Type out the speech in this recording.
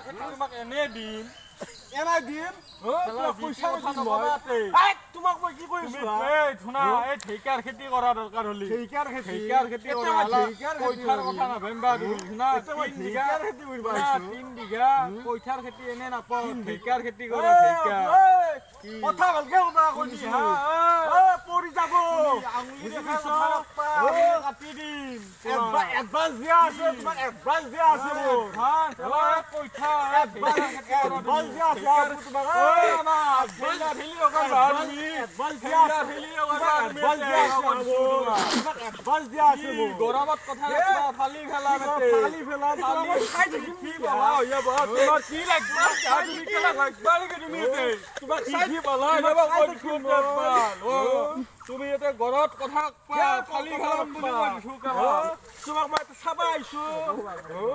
খেতি তোমাক এনে দিম এনাই দিম পইচা তোমাক মই কি কৰিছো ধুনা এই ঢেকাৰ খেতি কৰা দৰকাৰ হলি ঢেকাৰ খেতি কইঠাৰ কথা নাভাবিবা তুমি ধুনা ঢেকাৰ খেতি কৰিবা 3 বিঘা কইঠাৰ খেতি এনে নাপাও ঢেকাৰ খেতি কৰা ঢেকাৰ কথা ভালকে কবা কৈছি হা পৰি যাব আঙুলি দেখা কাটি দিম এডভান্স দিয়া আছে তোমাক এডভান্স দিয়া আছে কইঠা এডভান্স দিয়া আছে তোমাক গৰমত কথা ফালি ফেলা তুমি এতিয়া ঘৰত কথা ফালি ফেলাম বুলি তোমাক মই চাবা আহিছো